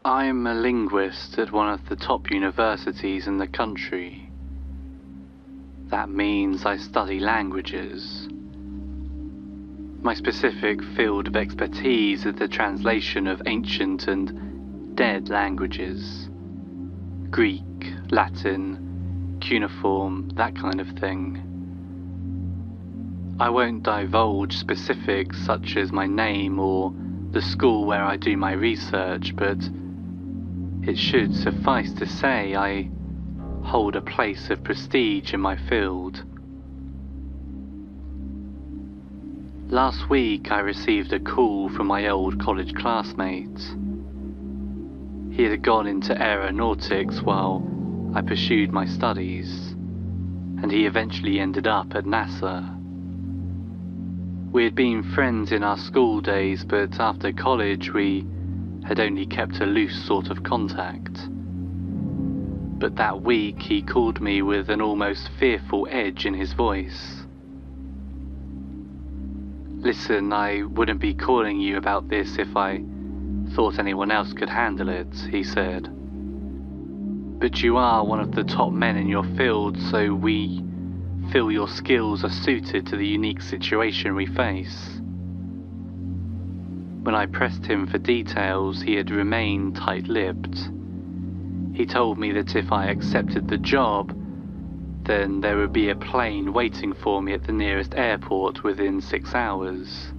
I'm a linguist at one of the top universities in the country. That means I study languages. My specific field of expertise is the translation of ancient and dead languages. Greek, Latin, cuneiform, that kind of thing. I won't divulge specifics such as my name or the school where I do my research, but it should suffice to say I hold a place of prestige in my field. Last week I received a call from my old college classmate. He had gone into aeronautics while I pursued my studies, and he eventually ended up at NASA. We had been friends in our school days, but after college we had only kept a loose sort of contact. But that week he called me with an almost fearful edge in his voice. "Listen, I wouldn't be calling you about this if I thought anyone else could handle it," he said. "But you are one of the top men in your field, so we feel your skills are suited to the unique situation we face." When I pressed him for details, he had remained tight-lipped. He told me that if I accepted the job, then there would be a plane waiting for me at the nearest airport within 6 hours.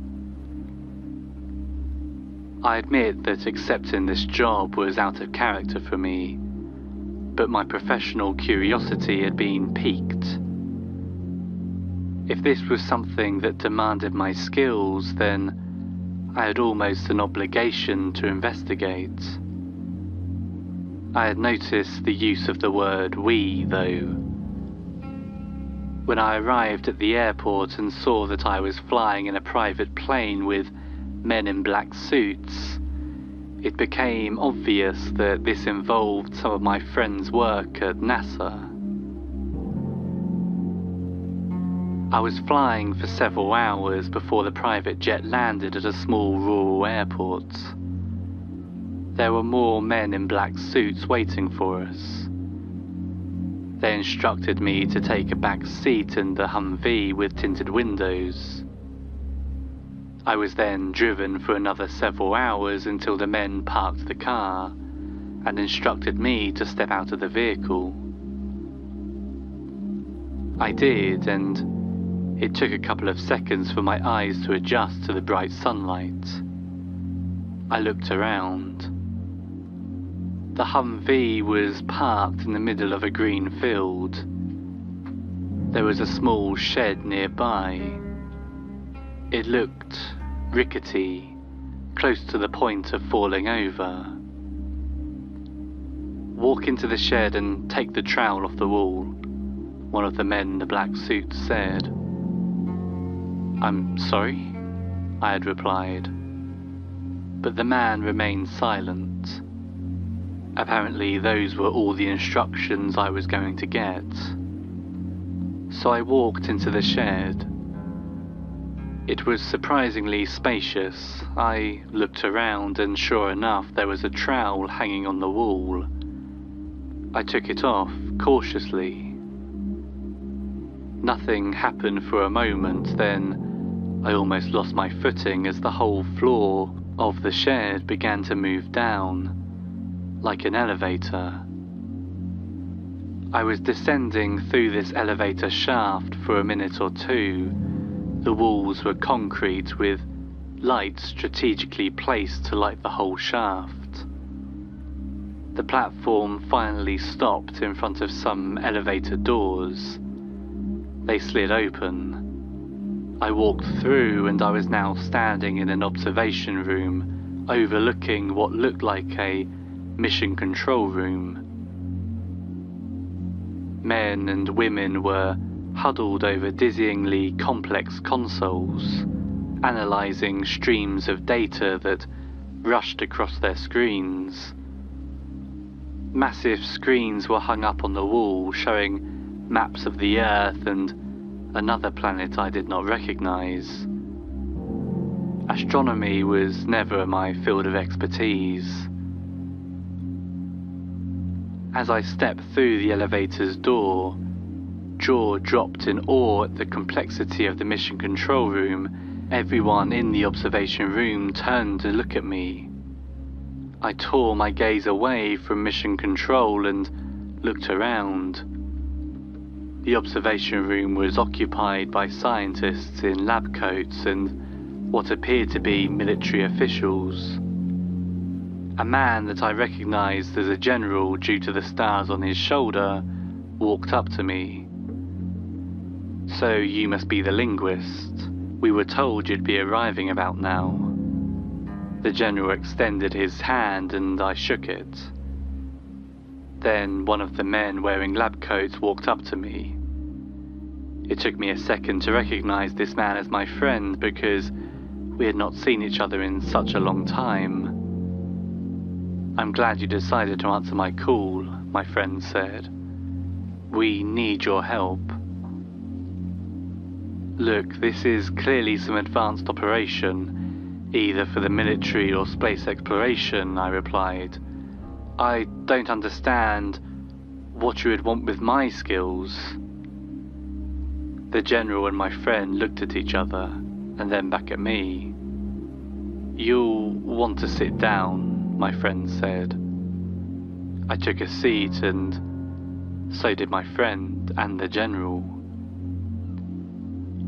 I admit that accepting this job was out of character for me, but my professional curiosity had been piqued. If this was something that demanded my skills, then I had almost an obligation to investigate. I had noticed the use of the word "we", though. When I arrived at the airport and saw that I was flying in a private plane with men in black suits, it became obvious that this involved some of my friends' work at NASA. I was flying for several hours before the private jet landed at a small rural airport. There were more men in black suits waiting for us. They instructed me to take a back seat in the Humvee with tinted windows. I was then driven for another several hours until the men parked the car and instructed me to step out of the vehicle. I did, and it took a couple of seconds for my eyes to adjust to the bright sunlight. I looked around. The Humvee was parked in the middle of a green field. There was a small shed nearby. It looked rickety, close to the point of falling over. "Walk into the shed and take the trowel off the wall," one of the men in the black suit said. "I'm sorry," I had replied. But the man remained silent. Apparently those were all the instructions I was going to get. So I walked into the shed. It was surprisingly spacious. I looked around and sure enough there was a trowel hanging on the wall. I took it off cautiously. Nothing happened for a moment, then I almost lost my footing as the whole floor of the shed began to move down, like an elevator. I was descending through this elevator shaft for a minute or two. The walls were concrete with lights strategically placed to light the whole shaft. The platform finally stopped in front of some elevator doors. They slid open. I walked through and I was now standing in an observation room overlooking what looked like a mission control room. Men and women were huddled over dizzyingly complex consoles, analyzing streams of data that rushed across their screens. Massive screens were hung up on the wall showing maps of the Earth and another planet I did not recognize. Astronomy was never my field of expertise. As I stepped through the elevator's door, jaw dropped in awe at the complexity of the mission control room. Everyone in the observation room turned to look at me. I tore my gaze away from mission control and looked around. The observation room was occupied by scientists in lab coats and what appeared to be military officials. A man that I recognized as a general due to the stars on his shoulder walked up to me. "So you must be the linguist. We were told you'd be arriving about now." The general extended his hand and I shook it. Then one of the men wearing lab coats walked up to me. It took me a second to recognize this man as my friend because we had not seen each other in such a long time. "I'm glad you decided to answer my call," my friend said. "We need your help." "Look, this is clearly some advanced operation, either for the military or space exploration," I replied. "I don't understand what you would want with my skills." The general and my friend looked at each other, and then back at me. "You'll want to sit down," my friend said. I took a seat, and so did my friend and the general.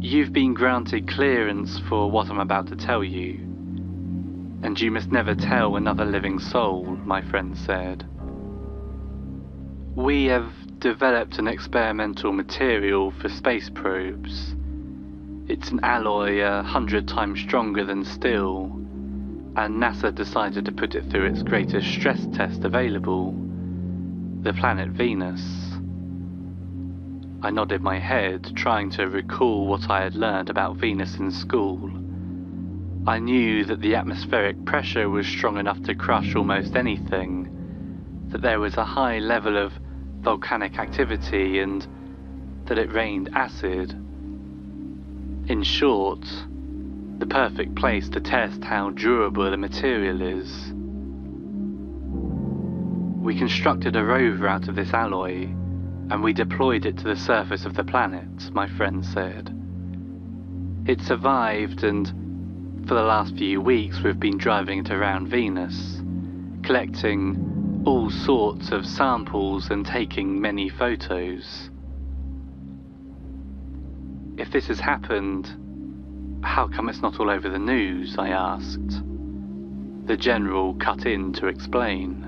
"You've been granted clearance for what I'm about to tell you, and you must never tell another living soul," my friend said. "We have developed an experimental material for space probes. It's an alloy 100 times stronger than steel, and NASA decided to put it through its greatest stress test available, the planet Venus." I nodded my head, trying to recall what I had learned about Venus in school. I knew that the atmospheric pressure was strong enough to crush almost anything, that there was a high level of volcanic activity, and that it rained acid. In short, the perfect place to test how durable the material is. "We constructed a rover out of this alloy, and we deployed it to the surface of the planet," my friend said. "It survived, and for the last few weeks we've been driving it around Venus, collecting all sorts of samples and taking many photos." "If this has happened, how come it's not all over the news?" I asked. The general cut in to explain.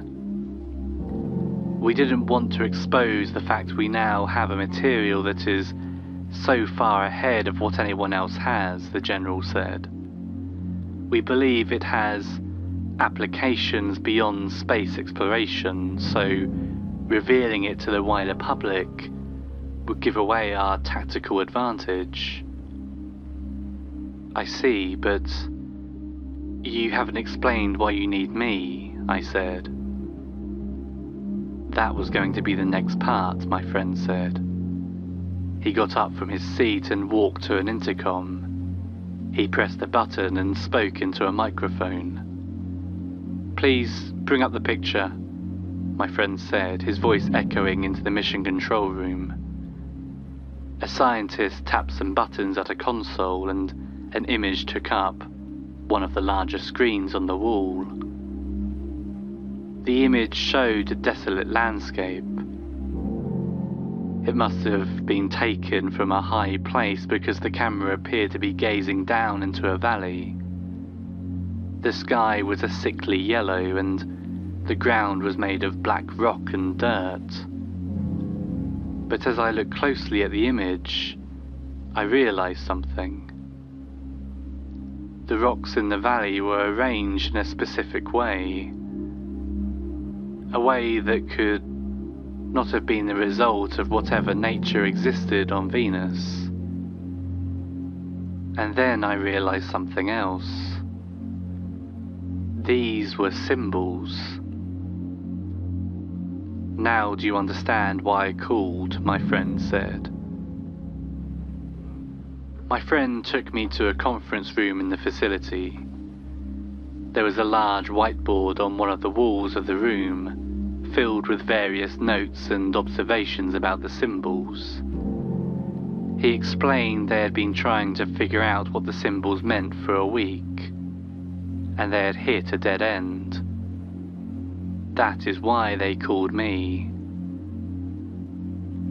"We didn't want to expose the fact we now have a material that is so far ahead of what anyone else has," the general said. "We believe it has applications beyond space exploration, so revealing it to the wider public would give away our tactical advantage." "I see, but you haven't explained why you need me," I said. "That was going to be the next part," my friend said. He got up from his seat and walked to an intercom. He pressed a button and spoke into a microphone. "Please bring up the picture," my friend said, his voice echoing into the mission control room. A scientist tapped some buttons at a console, and an image took up one of the larger screens on the wall. The image showed a desolate landscape. It must have been taken from a high place because the camera appeared to be gazing down into a valley. The sky was a sickly yellow, and the ground was made of black rock and dirt. But as I looked closely at the image, I realized something. The rocks in the valley were arranged in a specific way, a way that could not have been the result of whatever nature existed on Venus. And then I realized something else. These were symbols. "Now do you understand why I called?" my friend said. My friend took me to a conference room in the facility. There was a large whiteboard on one of the walls of the room, filled with various notes and observations about the symbols. He explained they had been trying to figure out what the symbols meant for a week, and they had hit a dead end. That is why they called me.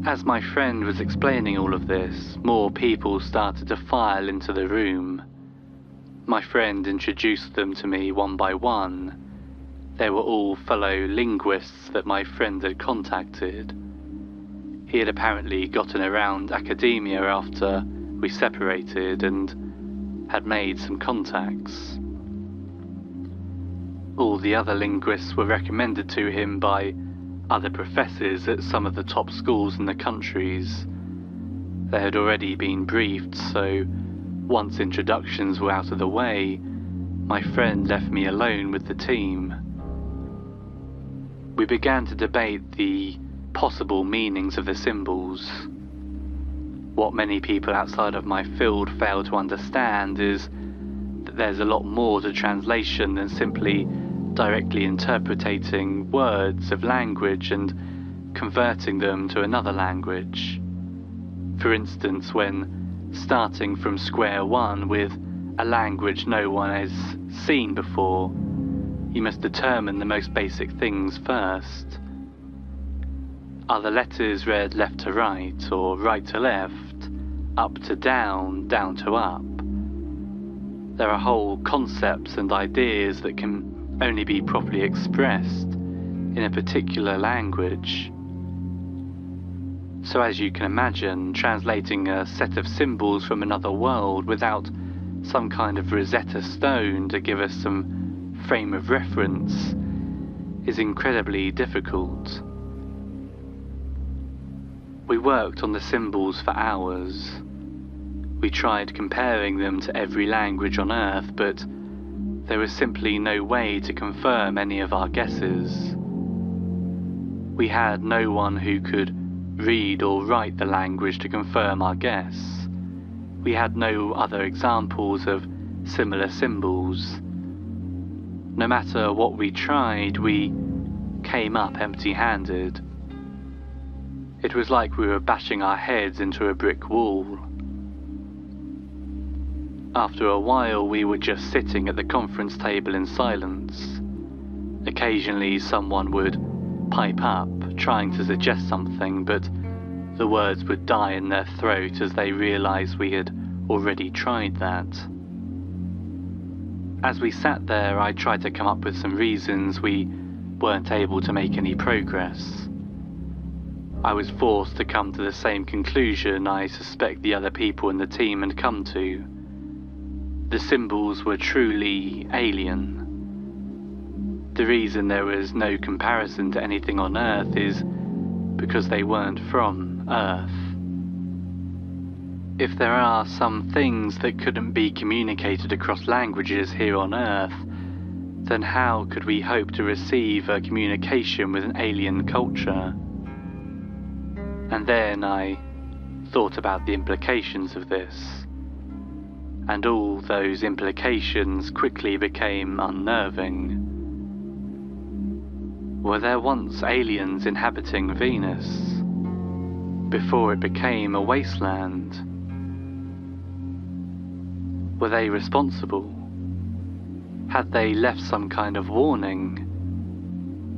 As my friend was explaining all of this, more people started to file into the room. My friend introduced them to me one by one. They were all fellow linguists that my friend had contacted. He had apparently gotten around academia after we separated and had made some contacts. All the other linguists were recommended to him by other professors at some of the top schools in the countries. They had already been briefed, so once introductions were out of the way, my friend left me alone with the team. We began to debate the possible meanings of the symbols. What many people outside of my field fail to understand is that there's a lot more to translation than simply directly interpreting words of language and converting them to another language. For instance, when starting from square one with a language no one has seen before, you must determine the most basic things first. Are the letters read left to right, or right to left, up to down, down to up? There are whole concepts and ideas that can only be properly expressed in a particular language. So as you can imagine, translating a set of symbols from another world without some kind of Rosetta Stone to give us some frame of reference is incredibly difficult. We worked on the symbols for hours. We tried comparing them to every language on Earth, but there was simply no way to confirm any of our guesses. We had no one who could read or write the language to confirm our guess. We had no other examples of similar symbols. No matter what we tried, we came up empty-handed. It was like we were bashing our heads into a brick wall. After a while, we were just sitting at the conference table in silence. Occasionally, someone would pipe up, trying to suggest something, but the words would die in their throat as they realized we had already tried that. As we sat there, I tried to come up with some reasons we weren't able to make any progress. I was forced to come to the same conclusion I suspect the other people in the team had come to. The symbols were truly alien. The reason there was no comparison to anything on Earth is because they weren't from Earth. If there are some things that couldn't be communicated across languages here on Earth, then how could we hope to receive a communication with an alien culture? And then I thought about the implications of this. And all those implications quickly became unnerving. Were there once aliens inhabiting Venus, before it became a wasteland? Were they responsible? Had they left some kind of warning?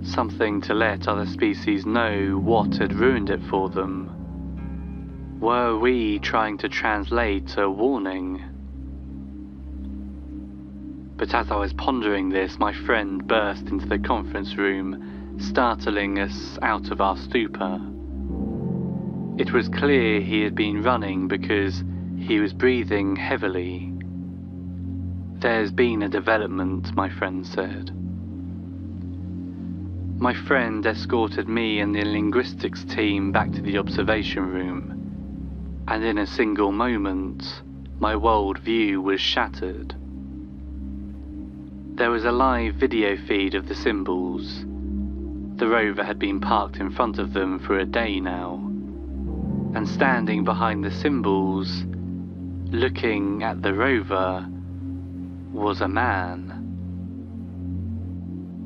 Something to let other species know what had ruined it for them? Were we trying to translate a warning? But as I was pondering this, my friend burst into the conference room, startling us out of our stupor. It was clear he had been running because he was breathing heavily. "There's been a development," my friend said. My friend escorted me and the linguistics team back to the observation room, and in a single moment, my world view was shattered. There was a live video feed of the symbols. The rover had been parked in front of them for a day now, and standing behind the symbols, looking at the rover, was a man.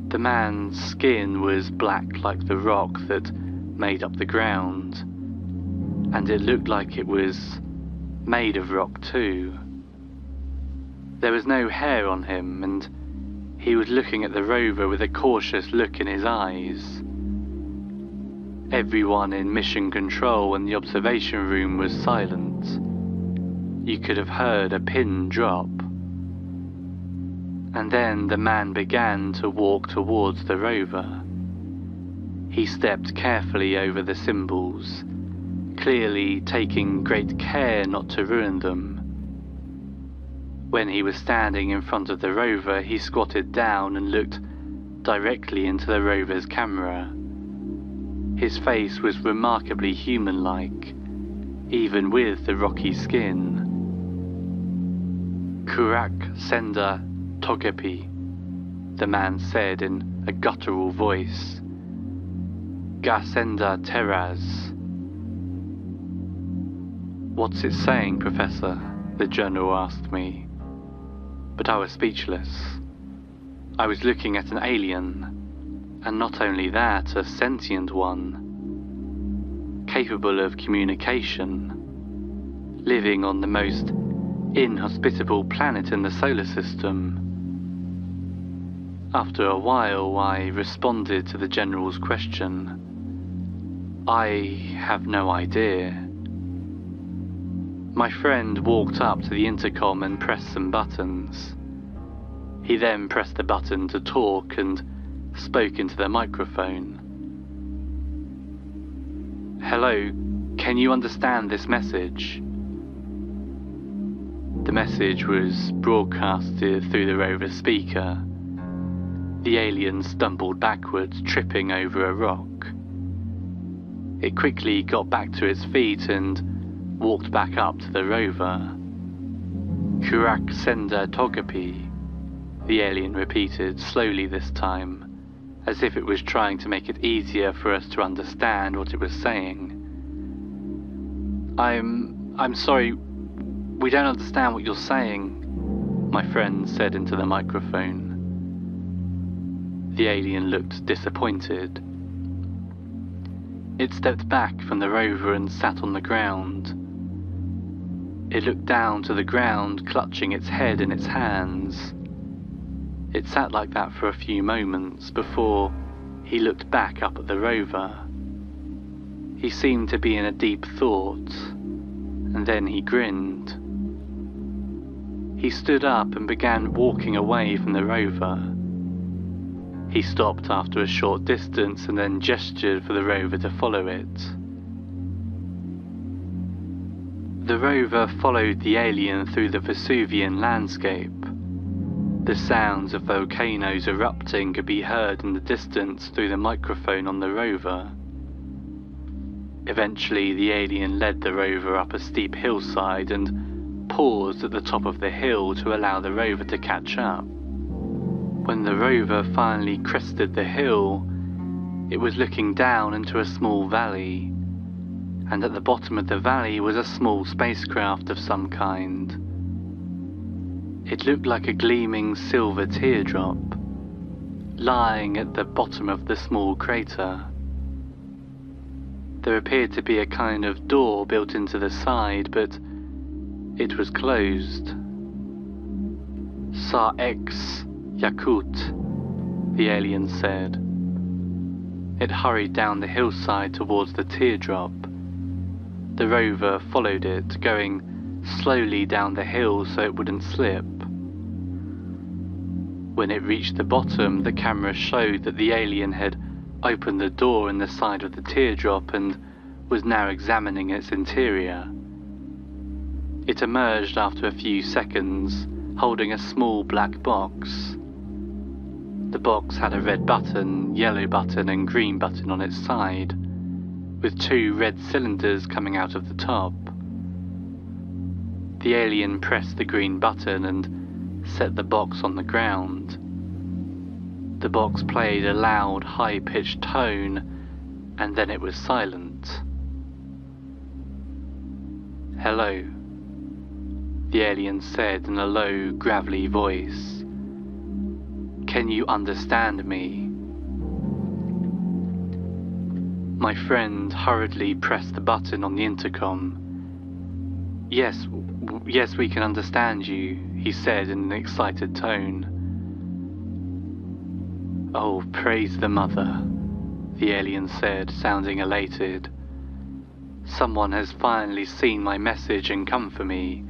The man's skin was black like the rock that made up the ground, and it looked like it was made of rock too. There was no hair on him, and he was looking at the rover with a cautious look in his eyes. Everyone in mission control and the observation room was silent. You could have heard a pin drop. And then the man began to walk towards the rover. He stepped carefully over the symbols, clearly taking great care not to ruin them. When he was standing in front of the rover, he squatted down and looked directly into the rover's camera. His face was remarkably human-like, even with the rocky skin. "Kurak senda Togepi," the man said in a guttural voice. "Gasenda Teraz." "What's it saying, Professor?" the general asked me. But I was speechless. I was looking at an alien, and not only that, a sentient one, capable of communication, living on the most inhospitable planet in the solar system. After a while, I responded to the general's question. "I have no idea." My friend walked up to the intercom and pressed some buttons. He then pressed the button to talk and spoke into the microphone. "Hello, can you understand this message?" The message was broadcasted through the rover speaker. The alien stumbled backwards, tripping over a rock. It quickly got back to its feet and walked back up to the rover. "Kurak senda Togepi," the alien repeated, slowly this time, as if it was trying to make it easier for us to understand what it was saying. I'm sorry, we don't understand what you're saying," my friend said into the microphone. The alien looked disappointed. It stepped back from the rover and sat on the ground. It looked down to the ground, clutching its head in its hands. It sat like that for a few moments before he looked back up at the rover. He seemed to be in a deep thought, and then he grinned. He stood up and began walking away from the rover. He stopped after a short distance and then gestured for the rover to follow it. The rover followed the alien through the Vesuvian landscape. The sounds of volcanoes erupting could be heard in the distance through the microphone on the rover. Eventually, the alien led the rover up a steep hillside and paused at the top of the hill to allow the rover to catch up. When the rover finally crested the hill, it was looking down into a small valley, and at the bottom of the valley was a small spacecraft of some kind. It looked like a gleaming silver teardrop, lying at the bottom of the small crater. There appeared to be a kind of door built into the side, but it was closed. "Sa X Yakut," the alien said. It hurried down the hillside towards the teardrop. The rover followed it, going slowly down the hill so it wouldn't slip. When it reached the bottom, the camera showed that the alien had opened the door in the side of the teardrop and was now examining its interior. It emerged after a few seconds, holding a small black box. The box had a red button, yellow button and green button on its side, with two red cylinders coming out of the top. The alien pressed the green button and set the box on the ground. The box played a loud, high-pitched tone, and then it was silent. "Hello," the alien said in a low, gravelly voice. "Can you understand me?" My friend hurriedly pressed the button on the intercom. Yes, we can understand you, he said in an excited tone. Oh, praise the mother, the alien said, sounding elated. Someone has finally seen my message and come for me.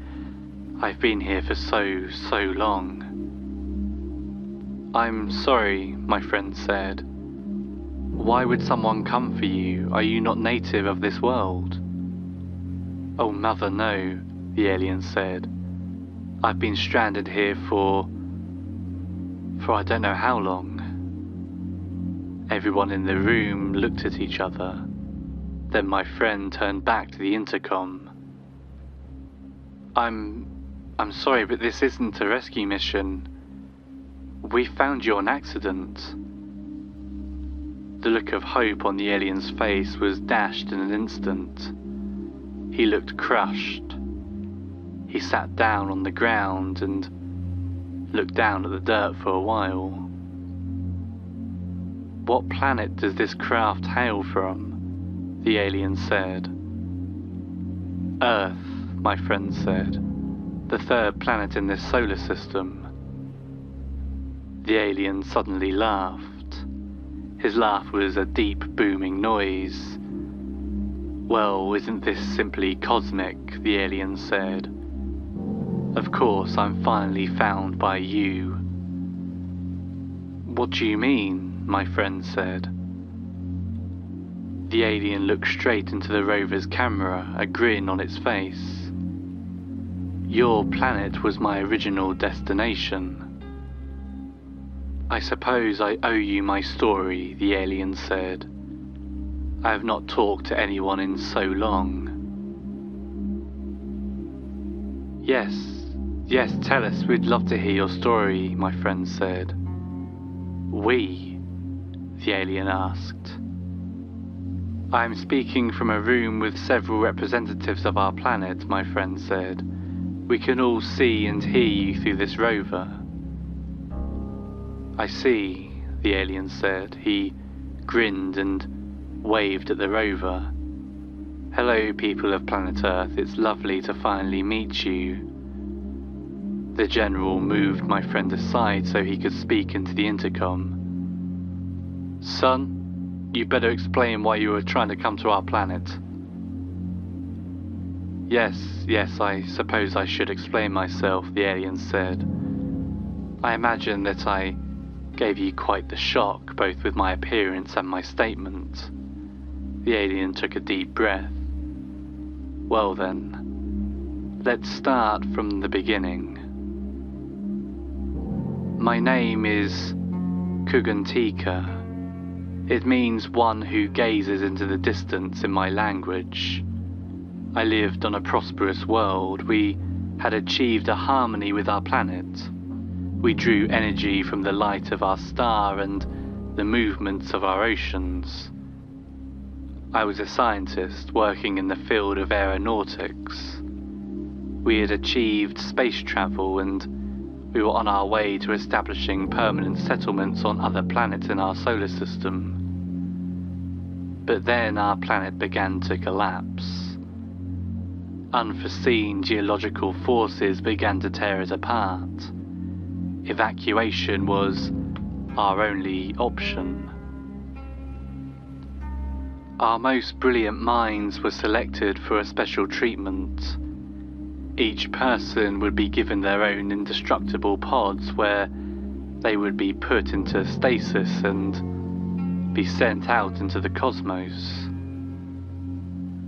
I've been here for so long. I'm sorry, my friend said. Why would someone come for you? Are you not native of this world? Oh, mother, no, the alien said. I've been stranded here for I don't know how long. Everyone in the room looked at each other. Then my friend turned back to the intercom. I'm sorry, but this isn't a rescue mission. We found you on accident. The look of hope on the alien's face was dashed in an instant. He looked crushed. He sat down on the ground and looked down at the dirt for a while. What planet does this craft hail from? The alien said. Earth, my friend said. The third planet in this solar system. The alien suddenly laughed. His laugh was a deep, booming noise. Well, isn't this simply cosmic? The alien said. Of course, I'm finally found by you. What do you mean? My friend said. The alien looked straight into the rover's camera, a grin on its face. Your planet was my original destination. I suppose I owe you my story, the alien said. I have not talked to anyone in so long. Yes, tell us, we'd love to hear your story, my friend said. We? The alien asked. I am speaking from a room with several representatives of our planet, my friend said. We can all see and hear you through this rover. I see, the alien said. He grinned and waved at the rover. Hello, people of planet Earth. It's lovely to finally meet you. The general moved my friend aside so he could speak into the intercom. Son, you better explain why you were trying to come to our planet. Yes, I suppose I should explain myself, the alien said. I imagine that I gave you quite the shock, both with my appearance and my statement. The alien took a deep breath. Well then, let's start from the beginning. My name is Kugantika. It means one who gazes into the distance in my language. I lived on a prosperous world. We had achieved a harmony with our planet. We drew energy from the light of our star and the movements of our oceans. I was a scientist working in the field of aeronautics. We had achieved space travel and we were on our way to establishing permanent settlements on other planets in our solar system. But then our planet began to collapse. Unforeseen geological forces began to tear it apart. Evacuation was our only option. Our most brilliant minds were selected for a special treatment. Each person would be given their own indestructible pods where they would be put into stasis and be sent out into the cosmos.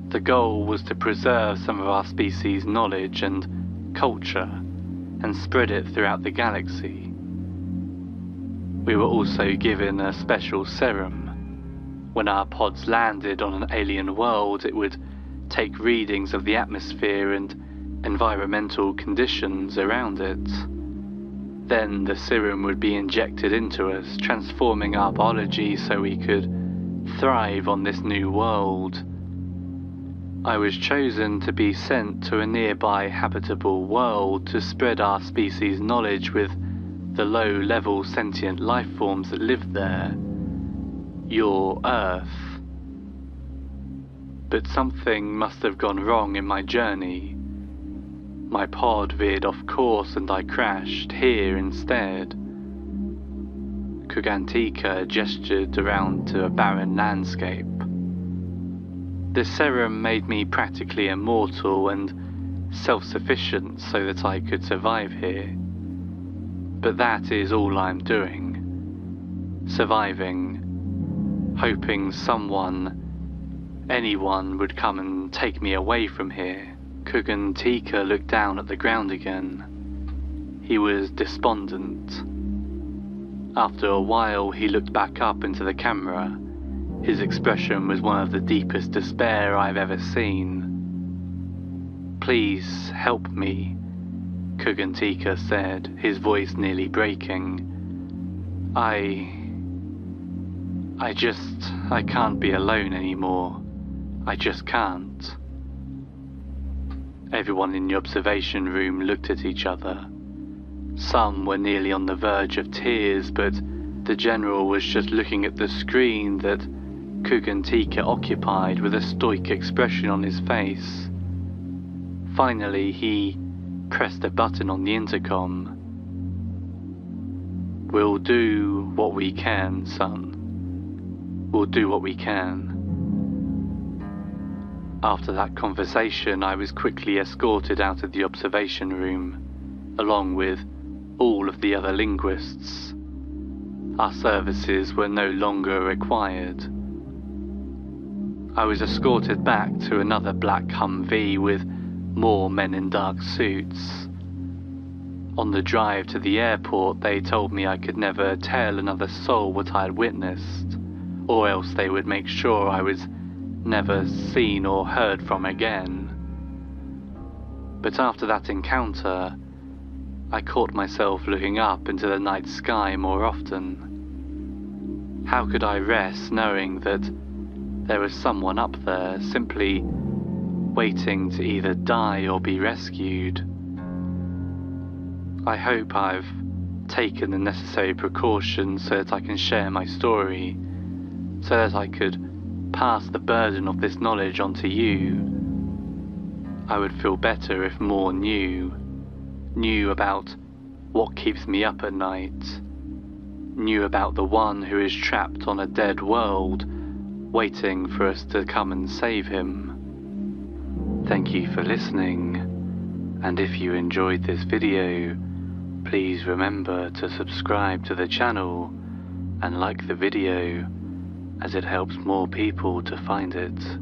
The goal was to preserve some of our species' knowledge and culture and spread it throughout the galaxy. We were also given a special serum. When our pods landed on an alien world, it would take readings of the atmosphere and environmental conditions around it. Then the serum would be injected into us, transforming our biology so we could thrive on this new world. I was chosen to be sent to a nearby habitable world to spread our species' knowledge with the low-level sentient life forms that lived there. Your Earth. but something must have gone wrong in my journey. My pod veered off course and I crashed here instead. Kugantika gestured around to a barren landscape. The serum made me practically immortal and self-sufficient so that I could survive here. But that is all I'm doing. Surviving, hoping someone, anyone would come and take me away from here. Kugantika looked down at the ground again. He was despondent. After a while he looked back up into the camera. His expression was one of the deepest despair I've ever seen. "Please help me," Kugantika said, his voice nearly breaking. I can't be alone anymore. I just can't." Everyone in the observation room looked at each other. Some were nearly on the verge of tears, but the general was just looking at the screen that Kugantika occupied with a stoic expression on his face. Finally, he pressed a button on the intercom. "We'll do what we can, son. We'll do what we can." After that conversation, I was quickly escorted out of the observation room, along with all of the other linguists. Our services were no longer required. I was escorted back to another black Humvee with more men in dark suits. On the drive to the airport, they told me I could never tell another soul what I had witnessed, or else they would make sure I was never seen or heard from again. But after that encounter, I caught myself looking up into the night sky more often. How could I rest knowing that there was someone up there simply waiting to either die or be rescued? I hope I've taken the necessary precautions so that I can share my story, so that I could pass the burden of this knowledge on to you. I would feel better if more knew about what keeps me up at night, knew about the one who is trapped on a dead world, waiting for us to come and save him. Thank you for listening, and if you enjoyed this video, please remember to subscribe to the channel and like the video, as it helps more people to find it.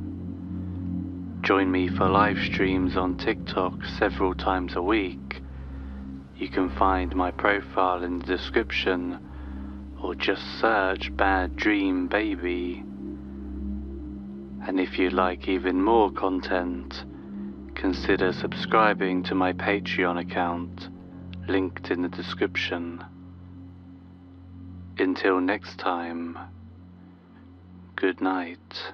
Join me for live streams on TikTok several times a week. You can find my profile in the description, or just search Bad Dream Baby. And if you'd like even more content, consider subscribing to my Patreon account, linked in the description. Until next time, good night.